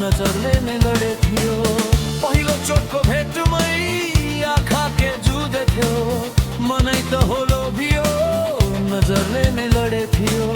नजरले नै लडेथ्यो। पहिलो चोटको भेटमै आँखा के जुधेथ्यो, मनै त हो लोभियो, नजरले नै लडेथ्यो।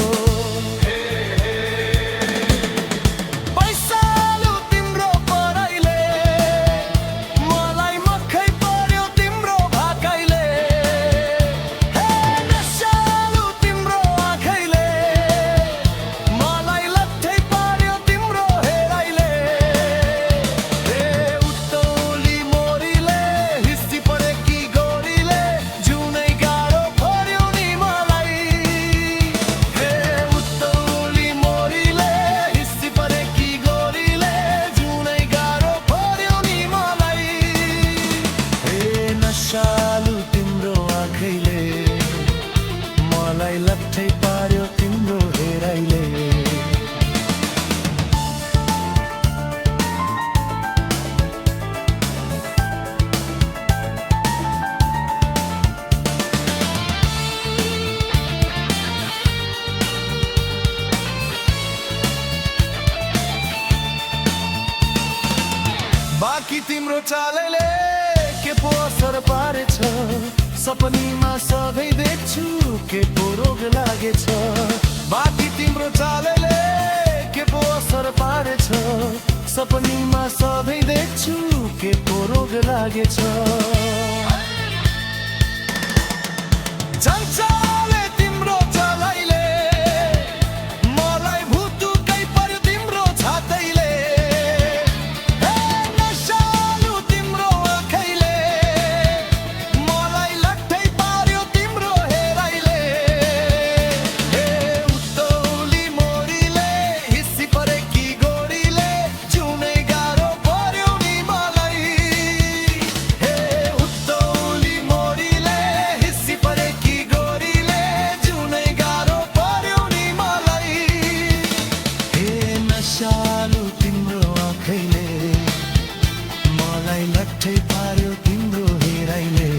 नशालु तिम्रो आँखैले मलाई लट्ठै पार्यो तिम्रो हेराइले। बाँकी तिम्रो चालैले के पो असर पारेछ, सपनीमा सधैँ देख्छु के पो रोग लागेछ। बाँकी तिम्रो चालैले के पो असर पारेछ, सपनीमा सधैँ देख्छु के पो रोग लागेछ। चञ्चले तिम्रो चलाइले मलाई भुतुकै पर्यो तिम्रो छातैले। नशालु तिम्रो आँखैले मलाई लट्ठै पार्यो तिम्रो हेराइले।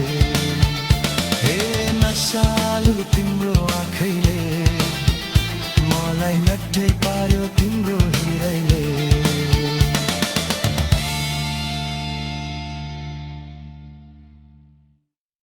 हे नशालु तिम्रो आँखैले मलाई लट्ठै पार्यो तिम्रो